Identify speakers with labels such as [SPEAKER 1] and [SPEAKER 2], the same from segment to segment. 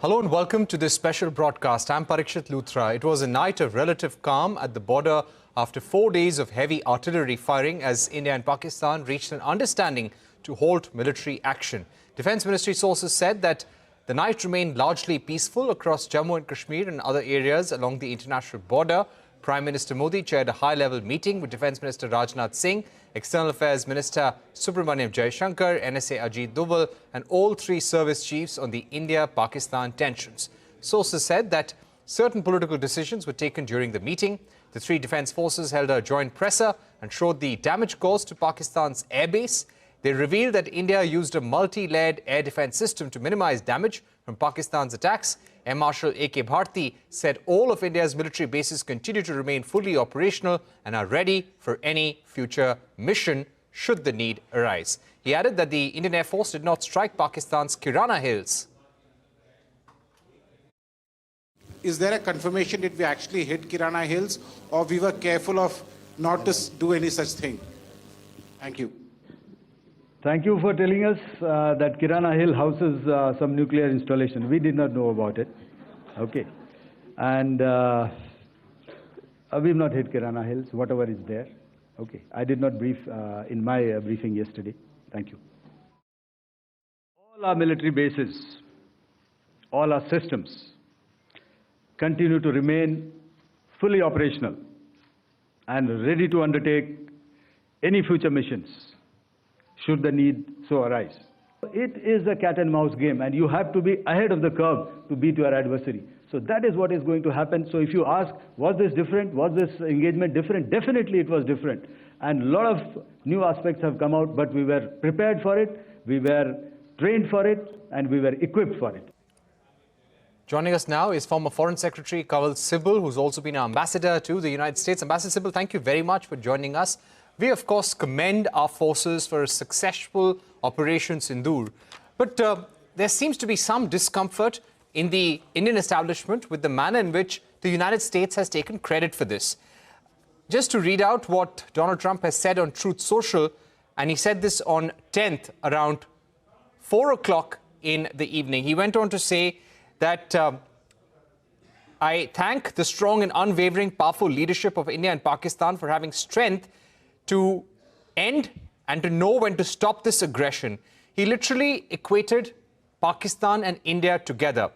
[SPEAKER 1] Hello and welcome to this special broadcast. I'm Parikshit Luthra. It was a night of relative calm at the border after 4 days of heavy artillery firing as India and Pakistan reached an understanding to halt military action. Defence Ministry sources said that the night remained largely peaceful across Jammu and Kashmir and other areas along the international border. Prime Minister Modi chaired a high-level meeting with Defence Minister Rajnath Singh, External Affairs Minister Subramaniam Jaishankar, NSA Ajit Doval and all three service chiefs on the India-Pakistan tensions. Sources said that certain political decisions were taken during the meeting. The three defence forces held a joint presser and showed the damage caused to Pakistan's airbase. They revealed that India used a multi-layered air defence system to minimise damage from Pakistan's attacks. Air Marshal AK Bharti said all of India's military bases continue to remain fully operational and are ready for any future mission should the need arise. He added that the Indian Air Force did not strike Pakistan's Kirana Hills.
[SPEAKER 2] Is there a confirmation that we actually hit Kirana Hills, or we were careful of not to do any such thing? Thank you.
[SPEAKER 3] Thank you for telling us that Kirana Hill houses some nuclear installation. We did not know about it. Okay. And we've not hit Kirana Hills, whatever is there. Okay. I did not brief in my briefing yesterday. Thank you. All our military bases, all our systems continue to remain fully operational and ready to undertake any future missions should the need so arise. It is a cat and mouse game, and you have to be ahead of the curve to beat your adversary. So that is what is going to happen. So if you ask, was this different? Was this engagement different? Definitely it was different. And a lot of new aspects have come out, but we were prepared for it, we were trained for it, and we were equipped for it.
[SPEAKER 1] Joining us now is former Foreign Secretary Kanwal Sibal, who's also been an ambassador to the United States. Ambassador Sibal, thank you very much for joining us. We, of course, commend our forces for a successful Operation Sindoor. But there seems to be some discomfort in the Indian establishment with the manner in which the United States has taken credit for this. Just to read out what Donald Trump has said on Truth Social, and he said this on 10th around 4 o'clock in the evening. He went on to say that I thank the strong and unwavering, powerful leadership of India and Pakistan for having strength to end and to know when to stop this aggression. He literally equated Pakistan and India together.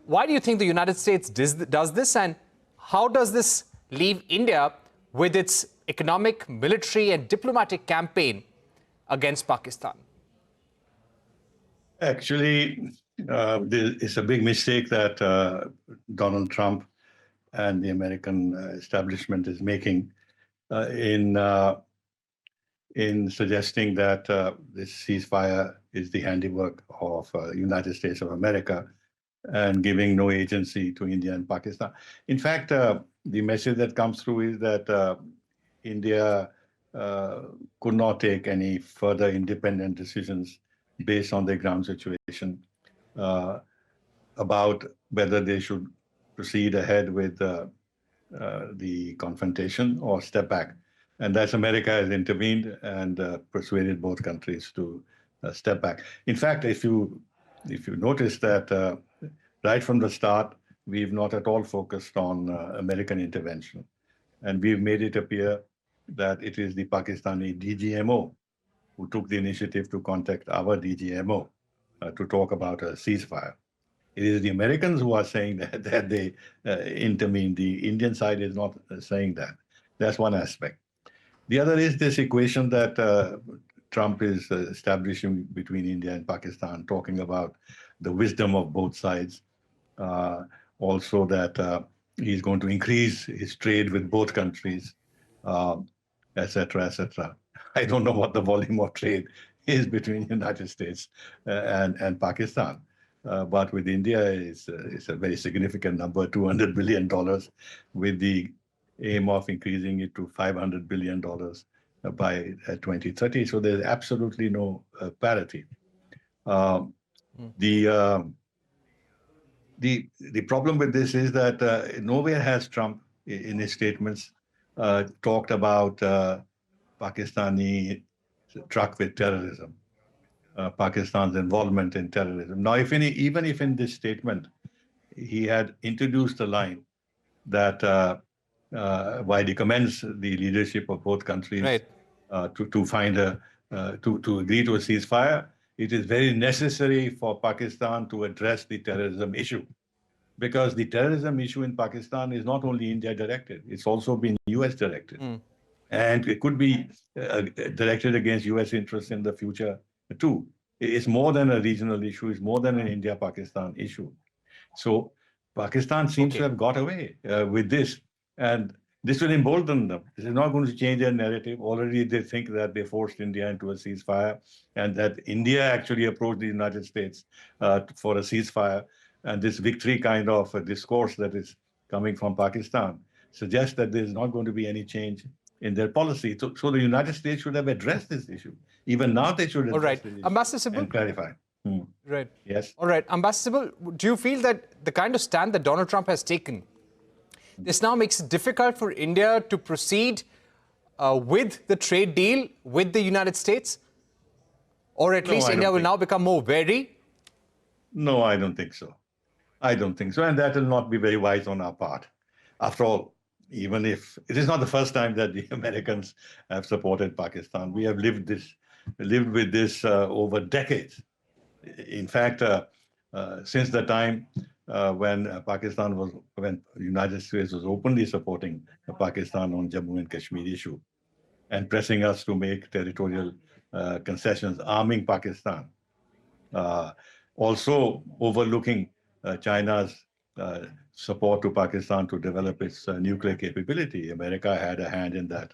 [SPEAKER 1] Why do you think the United States does this, and how does this leave India with its economic, military and diplomatic campaign against Pakistan?
[SPEAKER 4] Actually, it's a big mistake that Donald Trump and the American establishment is making in suggesting that this ceasefire is the handiwork of United States of America and giving no agency to India and Pakistan. In fact, the message that comes through is that India could not take any further independent decisions based on the ground situation about whether they should proceed ahead with the confrontation or step back. And that's America has intervened and persuaded both countries to step back. In fact, if you notice that right from the start, we've not at all focused on American intervention. And we've made it appear that it is the Pakistani DGMO who took the initiative to contact our DGMO to talk about a ceasefire. It is the Americans who are saying that they intervene. The Indian side is not saying that. That's one aspect. The other is this equation that Trump is establishing between India and Pakistan, talking about the wisdom of both sides. Also that he's going to increase his trade with both countries, etc., etc. I don't know what the volume of trade is between the United States and Pakistan. But with India, it's a very significant number, $200 billion, with the aim of increasing it to $500 billion by 2030. So there's absolutely no parity. The problem with this is that nowhere has Trump, in his statements, talked about Pakistani truck with terrorism. Pakistan's involvement in terrorism. Now, even if in this statement he had introduced the line that while he commends the leadership of both countries
[SPEAKER 1] Right.
[SPEAKER 4] to find to agree to a ceasefire, it is very necessary for Pakistan to address the terrorism issue, because the terrorism issue in Pakistan is not only India directed; it's also been US directed, and it could be directed against US interests in the future too. It's more than a regional issue; it's more than an India-Pakistan issue. So Pakistan seems to have got away with this, and this will embolden them. This is not going to change their narrative. Already they think that they forced India into a ceasefire, and that India actually approached the United States for a ceasefire. And this victory kind of discourse that is coming from Pakistan suggests that there is not going to be any change in their policy. So the United States should have addressed this issue. Even now they should address this issue
[SPEAKER 1] Ambassador
[SPEAKER 4] and clarify.
[SPEAKER 1] Right.
[SPEAKER 4] Yes.
[SPEAKER 1] All right. Ambassador, do you feel that the kind of stand that Donald Trump has taken, this now makes it difficult for India to proceed with the trade deal with the United States? Or at least India will now become more wary?
[SPEAKER 4] No, I don't think so. I don't think so. And that will not be very wise on our part. After all, even if it is not the first time that the Americans have supported Pakistan, we have lived with this over decades. In fact, since the time when the United States was openly supporting Pakistan on Jammu and Kashmir issue and pressing us to make territorial concessions, arming Pakistan, also overlooking China's support to Pakistan to develop its nuclear capability. America had a hand in that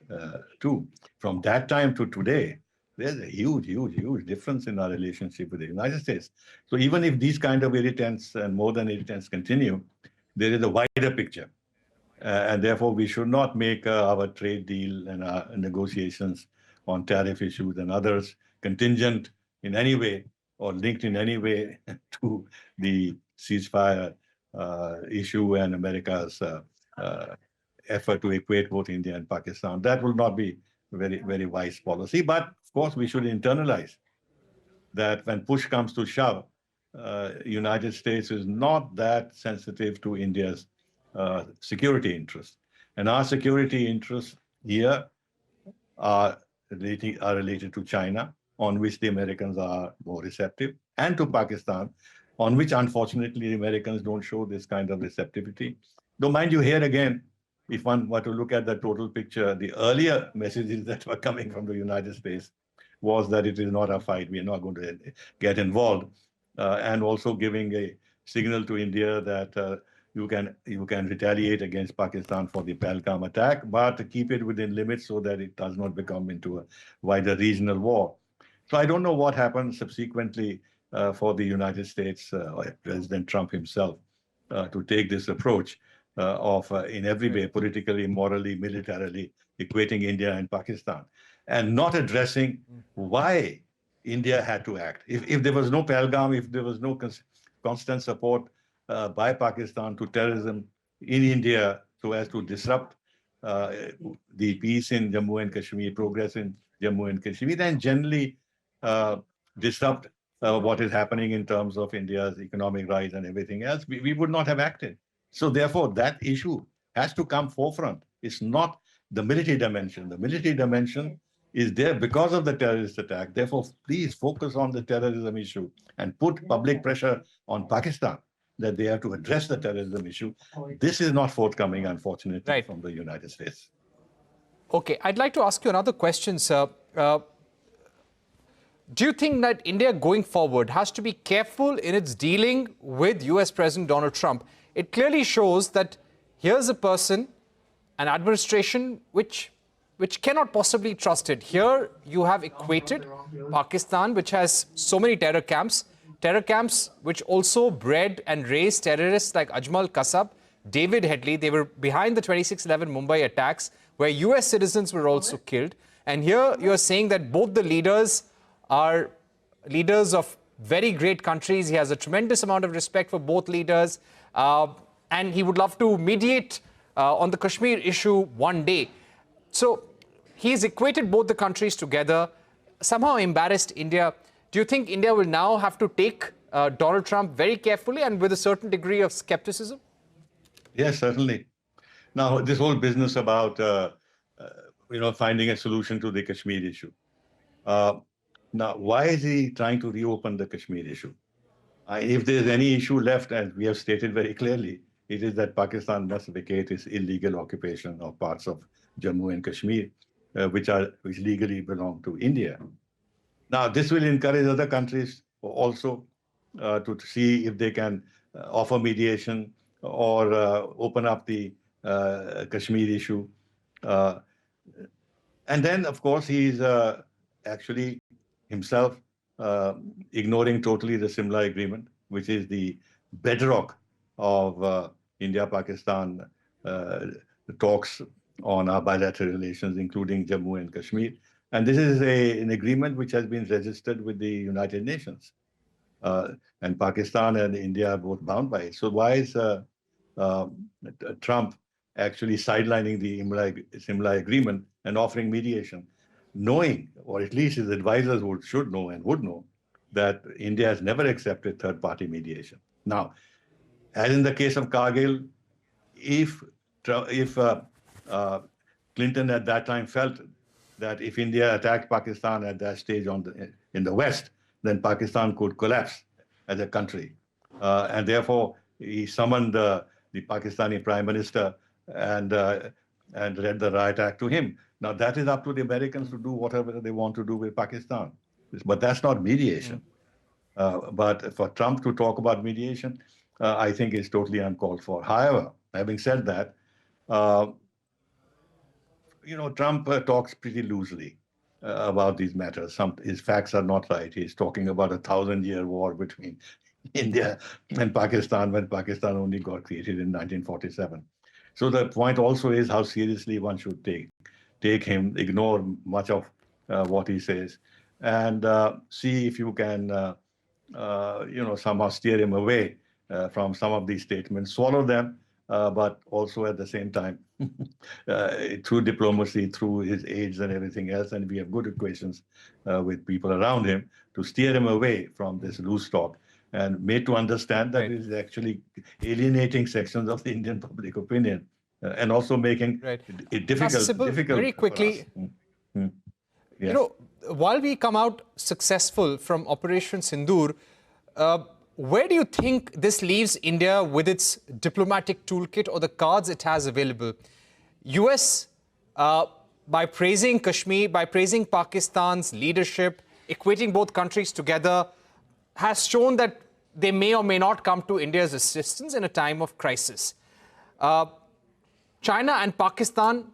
[SPEAKER 4] too. From that time to today, there's a huge difference in our relationship with the United States. So even if these kind of irritants and more than irritants continue, there is a wider picture. And therefore, we should not make our trade deal and our negotiations on tariff issues and others contingent in any way or linked in any way to the ceasefire issue and America's effort to equate both India and Pakistan. That will not be very wise policy. But of course, we should internalize that when push comes to shove, United States is not that sensitive to India's security interests. And our security interests here are related to China, on which the Americans are more receptive, and to Pakistan, on which unfortunately the Americans don't show this kind of receptivity. Though mind you, here again, if one were to look at the total picture, the earlier messages that were coming from the United States was that it is not a fight, we are not going to get involved, and also giving a signal to India that you can retaliate against Pakistan for the Pahalgam attack, but keep it within limits so that it does not become into a wider regional war. So I don't know what happened subsequently for the United States, President Trump himself, to take this approach of in every way, politically, morally, militarily, equating India and Pakistan, and not addressing why India had to act. If there was no Pahalgam, if there was no constant support by Pakistan to terrorism in India so as to disrupt the peace in Jammu and Kashmir, progress in Jammu and Kashmir, and generally disrupt what is happening in terms of India's economic rise and everything else, we would not have acted. So therefore, that issue has to come forefront. It's not the military dimension. The military dimension is there because of the terrorist attack. Therefore, please focus on the terrorism issue and put public pressure on Pakistan that they have to address the terrorism issue. This is not forthcoming, unfortunately, from the United States.
[SPEAKER 1] Okay, I'd like to ask you another question, sir. Do you think that India going forward has to be careful in its dealing with US President Donald Trump? It clearly shows that here's a person, an administration which cannot possibly be trusted. Here you have equated Pakistan, which has so many terror camps which also bred and raised terrorists like Ajmal Kasab, David Headley. They were behind the 26/11 Mumbai attacks, where US citizens were also killed. And here you're saying that both the leaders are leaders of very great countries. He has a tremendous amount of respect for both leaders. And he would love to mediate on the Kashmir issue one day. So he's equated both the countries together, somehow embarrassed India. Do you think India will now have to take Donald Trump very carefully and with a certain degree of skepticism?
[SPEAKER 4] Yes, certainly. Now, this whole business about finding a solution to the Kashmir issue. Now, why is he trying to reopen the Kashmir issue? If there's any issue left, as we have stated very clearly, it is that Pakistan must vacate its illegal occupation of parts of Jammu and Kashmir, which legally belong to India. Now, this will encourage other countries also to see if they can offer mediation or open up the Kashmir issue. And then, of course, he's actually himself ignoring totally the Simla Agreement, which is the bedrock of India-Pakistan talks on our bilateral relations, including Jammu and Kashmir. And this is an agreement which has been registered with the United Nations. And Pakistan and India are both bound by it. So why is Trump actually sidelining the Simla Agreement and offering mediation, knowing, or at least his advisors should know and would know, that India has never accepted third-party mediation. Now, as in the case of Kargil, if Clinton at that time felt that if India attacked Pakistan at that stage in the West, then Pakistan could collapse as a country. And therefore, he summoned the Pakistani Prime Minister and read the Riot Act to him. Now, that is up to the Americans to do whatever they want to do with Pakistan. But that's not mediation. But for Trump to talk about mediation, I think is totally uncalled for. However, having said that, Trump talks pretty loosely about these matters. His facts are not right. He's talking about a 1,000-year war between India and Pakistan when Pakistan only got created in 1947. So the point also is how seriously one should take him, ignore much of what he says, and see if you can, somehow steer him away from some of these statements, swallow them, but also at the same time, through diplomacy, through his aides and everything else, and we have good equations with people around him to steer him away from this loose talk and made to understand that it is actually alienating sections of the Indian public opinion and also making it difficult.
[SPEAKER 1] Very quickly,
[SPEAKER 4] Yes.
[SPEAKER 1] While we come out successful from Operation Sindoor, where do you think this leaves India with its diplomatic toolkit or the cards it has available? US, by praising Kashmir, by praising Pakistan's leadership, equating both countries together, has shown that they may or may not come to India's assistance in a time of crisis. China and Pakistan,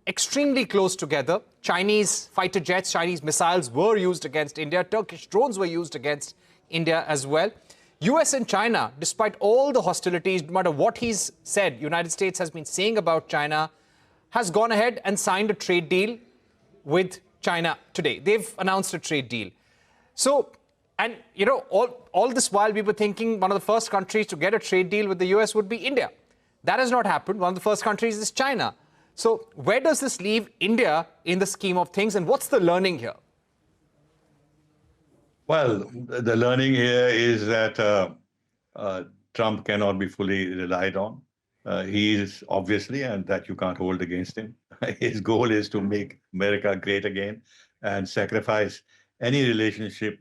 [SPEAKER 1] extremely close together. Chinese fighter jets, Chinese missiles were used against India. Turkish drones were used against India as well. US and China, despite all the hostilities, no matter what he's said, United States has been saying about China, has gone ahead and signed a trade deal with China today. They've announced a trade deal. So, and all this while we were thinking one of the first countries to get a trade deal with the US would be India. That has not happened. One of the first countries is China. So where does this leave India in the scheme of things, and what's the learning here?
[SPEAKER 4] Well, the learning here is that Trump cannot be fully relied on. He is obviously, and that you can't hold against him, his goal is to make America great again and sacrifice any relationship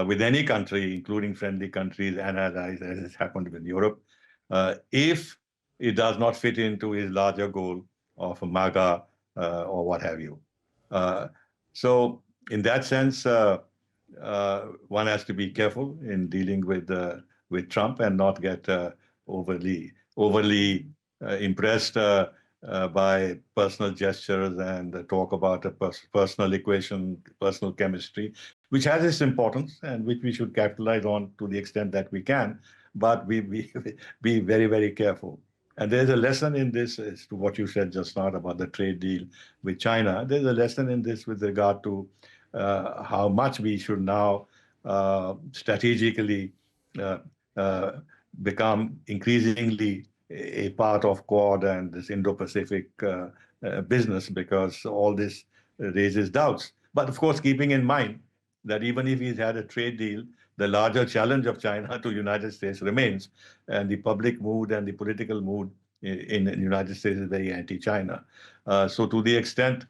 [SPEAKER 4] with any country, including friendly countries and allies, as has happened with Europe, if it does not fit into his larger goal of MAGA or what have you. So in that sense, one has to be careful in dealing with Trump and not get overly impressed by personal gestures and talk about a personal equation, personal chemistry, which has its importance and which we should capitalize on to the extent that we can, but we be very, very careful. And there's a lesson in this as to what you said just now about the trade deal with China. There's a lesson in this with regard to how much we should now strategically become increasingly a part of Quad and this Indo-Pacific business, because all this raises doubts. But of course, keeping in mind that even if he's had a trade deal, the larger challenge of China to United States remains, and the public mood and the political mood in the United States is very anti-China. So to the extent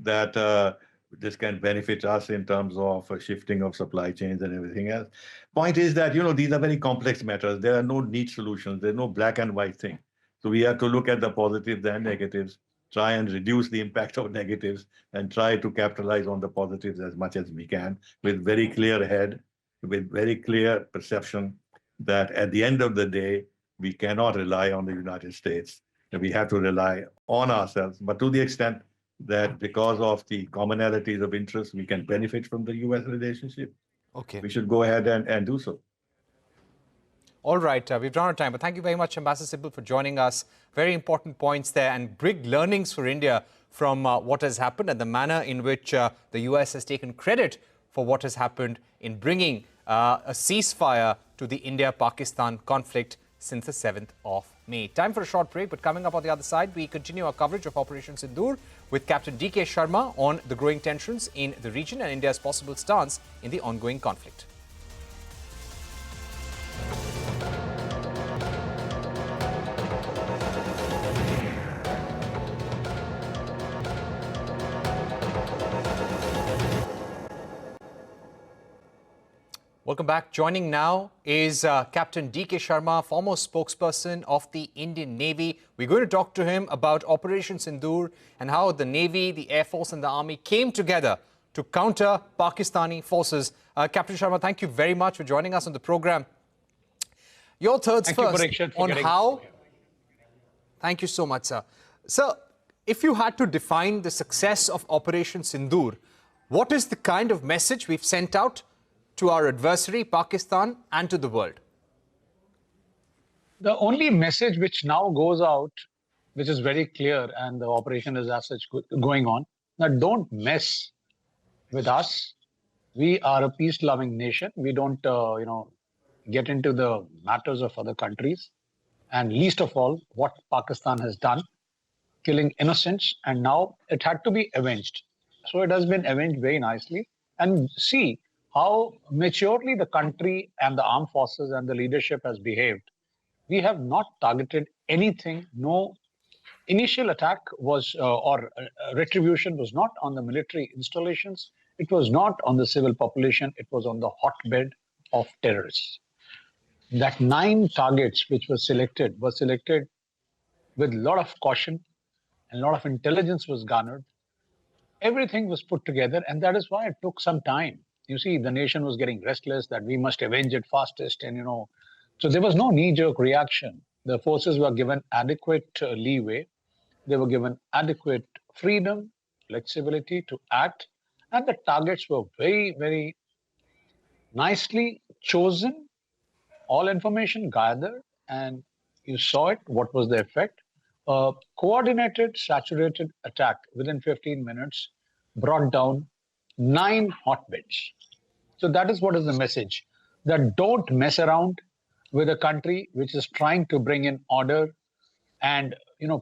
[SPEAKER 4] that this can benefit us in terms of shifting of supply chains and everything else. Point is that, these are very complex matters. There are no neat solutions. There's no black and white thing. So we have to look at the positives and negatives, try and reduce the impact of negatives, and try to capitalize on the positives as much as we can with very clear head, with very clear perception that at the end of the day, we cannot rely on the United States. And we have to rely on ourselves, but to the extent that because of the commonalities of interest, we can benefit from the US relationship.
[SPEAKER 1] Okay.
[SPEAKER 4] We should go ahead and do so.
[SPEAKER 1] All right, we've run out of time, but thank you very much, Ambassador Sibal, for joining us. Very important points there and big learnings for India from what has happened and the manner in which the US has taken credit for what has happened in bringing a ceasefire to the India-Pakistan conflict since the 7th of May. Time for a short break, but coming up on the other side, we continue our coverage of Operation Sindoor with Captain DK Sharma on the growing tensions in the region and India's possible stance in the ongoing conflict. Welcome back. Joining now is Captain DK Sharma, former spokesperson of the Indian Navy. We're going to talk to him about Operation Sindoor and how the Navy, the Air Force and the Army came together to counter Pakistani forces. Captain Sharma, thank you very much for joining us on the program. Your thoughts first on how... Thank you so much, sir. Sir, if you had to define the success of Operation Sindoor, what is the kind of message we've sent out to our adversary, Pakistan, and to the world?
[SPEAKER 5] The only message which now goes out, which is very clear, and the operation is as such going on, that don't mess with us. We are a peace-loving nation. We don't, get into the matters of other countries. And least of all, what Pakistan has done, killing innocents, and now it had to be avenged. So it has been avenged very nicely. And see how maturely the country and the armed forces and the leadership has behaved. We have not targeted anything. No initial attack was or retribution was not on the military installations. It was not on the civil population. It was on the hotbed of terrorists. That 9 targets which were selected with a lot of caution and a lot of intelligence was garnered. Everything was put together, and that is why it took some time. You see, the nation was getting restless that we must avenge it fastest, and so there was no knee-jerk reaction. The forces were given adequate leeway. They were given adequate freedom, flexibility to act, and the targets were very, very nicely chosen. All information gathered, and you saw it. What was the effect? Coordinated, saturated attack within 15 minutes brought down 9 hotbeds. So that is what is the message, that don't mess around with a country which is trying to bring in order and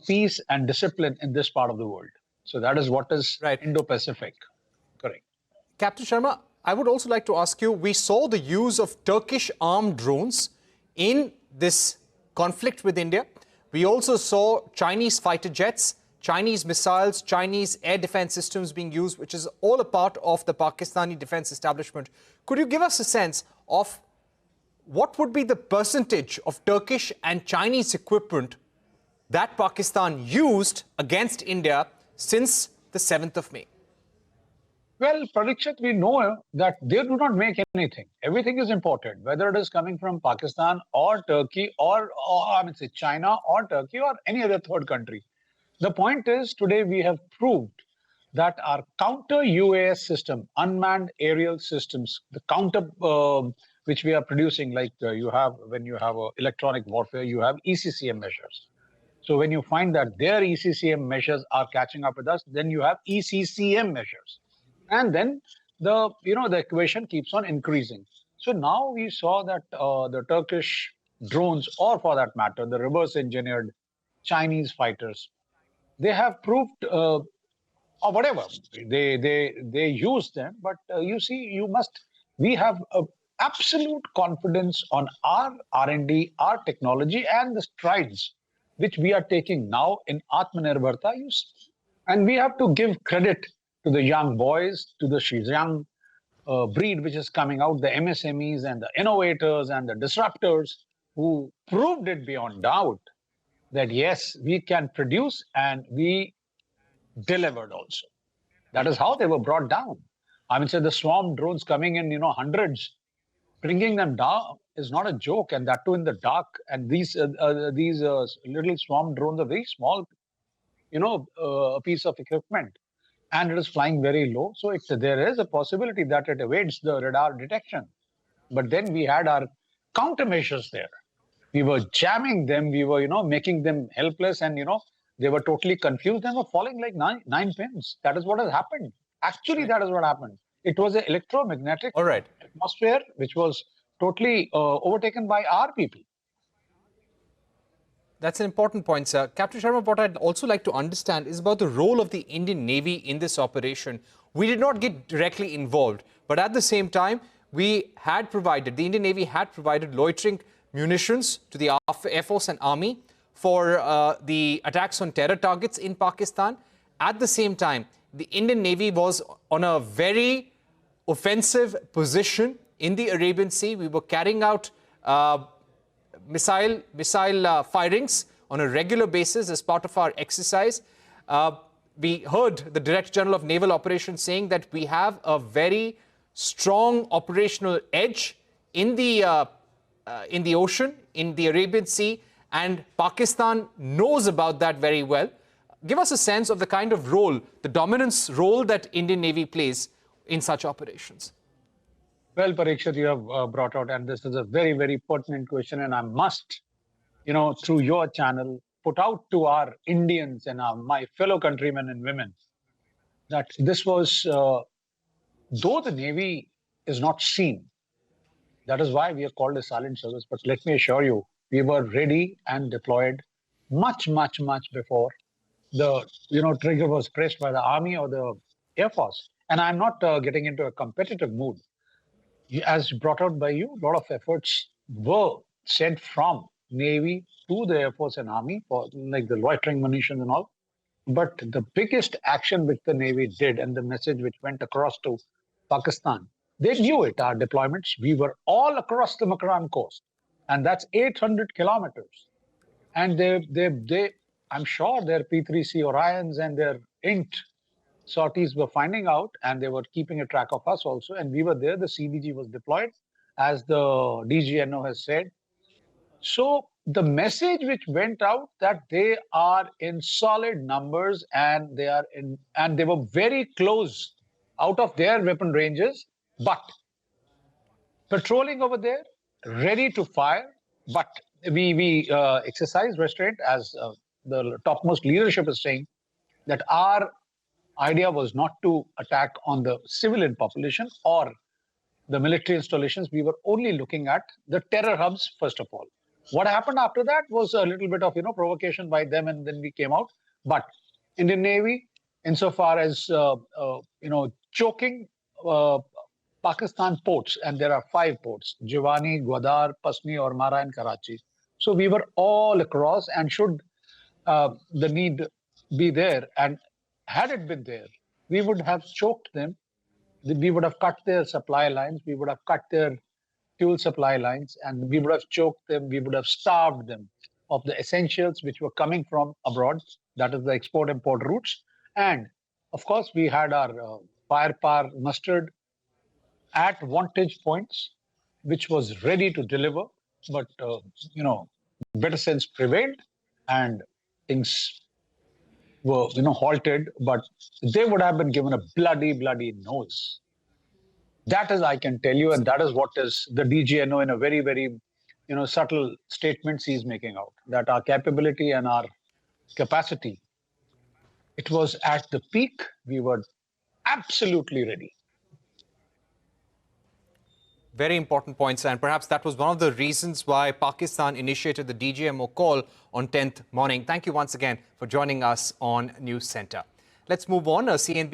[SPEAKER 5] peace and discipline in this part of the world. So that is what is
[SPEAKER 1] right.
[SPEAKER 5] Indo-Pacific. Correct.
[SPEAKER 1] Captain Sharma, I would also like to ask you, we saw the use of Turkish armed drones in this conflict with India. We also saw Chinese fighter jets, Chinese missiles, Chinese air defense systems being used, which is all a part of the Pakistani defense establishment. Could you give us a sense of what would be the percentage of Turkish and Chinese equipment that Pakistan used against India since the 7th of May?
[SPEAKER 5] Well, Parikshit, we know that they do not make anything. Everything is imported, whether it is coming from Pakistan or Turkey or China or Turkey or any other third country. The point is, today we have proved that our counter-UAS system, unmanned aerial systems, the counter which we are producing, like when you have electronic warfare, you have ECCM measures. So when you find that their ECCM measures are catching up with us, then you have ECCM measures. And then the equation keeps on increasing. So now we saw that the Turkish drones, or for that matter, the reverse engineered Chinese fighters, they have proved or whatever. They use them, but you see, we have absolute confidence on our R&D, our technology, and the strides which we are taking now in Atmanirbharta use. And we have to give credit to the young boys, to the young breed which is coming out, the MSMEs and the innovators and the disruptors who proved it beyond doubt that yes, we can produce, and we delivered also. That is how they were brought down. I mean, say the swarm drones coming in, hundreds, bringing them down is not a joke, and that too in the dark. And these little swarm drones are very small, a piece of equipment, and it is flying very low. So there is a possibility that it evades the radar detection. But then we had our countermeasures there. We were jamming them. We were, making them helpless, and they were totally confused and were falling like nine pins. That is what has happened. Actually, that is what happened. It was an electromagnetic atmosphere which was totally overtaken by our people.
[SPEAKER 1] That's an important point, sir. Captain Sharma, what I'd also like to understand is about the role of the Indian Navy in this operation. We did not get directly involved, but at the same time, the Indian Navy had provided loitering munitions to the Air Force and Army for the attacks on terror targets in Pakistan. At the same time, the Indian Navy was on a very offensive position in the Arabian Sea. We were carrying out missile firings on a regular basis as part of our exercise. We heard the Director General of Naval Operations saying that we have a very strong operational edge in the ocean, in the Arabian Sea, and Pakistan knows about that very well. Give us a sense of the kind of role, the dominance role that Indian Navy plays in such operations.
[SPEAKER 5] Well, Parikshit, you have brought out, and this is a very, very pertinent question, and I must, through your channel, put out to our Indians and my fellow countrymen and women that this was, though the Navy is not seen, that is why we are called a silent service, but let me assure you, we were ready and deployed much, much, much before the, trigger was pressed by the Army or the Air Force. And I'm not getting into a competitive mood. As brought out by you, a lot of efforts were sent from Navy to the Air Force and Army for like the loitering munitions and all. But the biggest action which the Navy did, and the message which went across to Pakistan, they knew it, our deployments. We were all across the Makran coast, and that's 800 kilometers. And I'm sure their P3C Orions and their INT sorties were finding out, and they were keeping a track of us also. And we were there. The CBG was deployed, as the DGNO has said. So the message which went out that they are in solid numbers, and they were very close out of their weapon ranges, but patrolling over there, ready to fire. But we exercise restraint, as the topmost leadership is saying, that our idea was not to attack on the civilian population or the military installations. We were only looking at the terror hubs, first of all. What happened after that was a little bit of, provocation by them, and then we came out. But Indian Navy, insofar as, choking Pakistan ports, and there are 5 ports, Jiwani, Gwadar, Pasni, Ormara, and Karachi. So we were all across, and should the need be there, and had it been there, we would have choked them. We would have cut their supply lines. We would have cut their fuel supply lines, and we would have choked them. We would have starved them of the essentials which were coming from abroad. That is the export-import routes. And of course, we had our firepower mustered at vantage points, which was ready to deliver. But, better sense prevailed, and things were, halted, but they would have been given a bloody, bloody nose. That is, I can tell you, and that is what is the DGNO in a very, very, subtle statements he's making out, that our capability and our capacity, it was at the peak. We were absolutely ready.
[SPEAKER 1] Very important points, and perhaps that was one of the reasons why Pakistan initiated the DGMO call on 10th morning. Thank you once again for joining us on Newscentre. Let's move on. CNBC